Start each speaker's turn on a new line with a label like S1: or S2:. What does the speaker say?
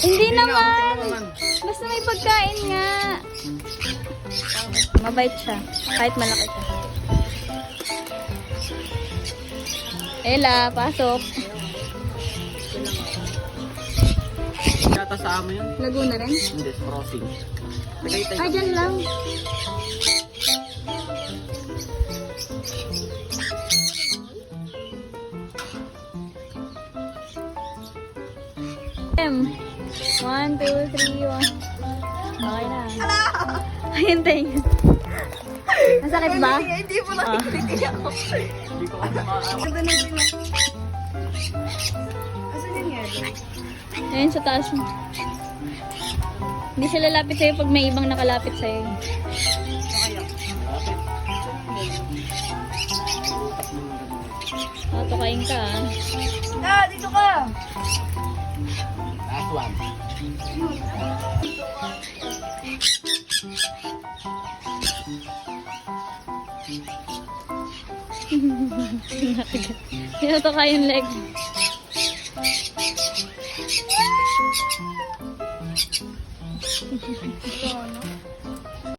S1: Hindi naman. Basta may pagkain nga. Mabait siya. Kahit malaki siya. Ella, pasok.
S2: Yata sa amo yun?
S1: Laguna rin?
S2: Hindi, crossing. Tagaytay.
S1: Ah, dyan lang. M. 1, 2, 3, 1. Okay na. Ayun, tayo. Masakit ba?
S3: Hindi mo nakikita ako.
S2: Hindi ko ano maaawat.
S3: Ganda na din. Asan yun yan?
S1: Ayun sa taas mo. Hindi siya lalapit sa'yo pag may ibang nakalapit sa'yo. Tukain ka ah.
S3: Ah, dito ka!
S2: Last one.
S1: Tinutuka yung leg.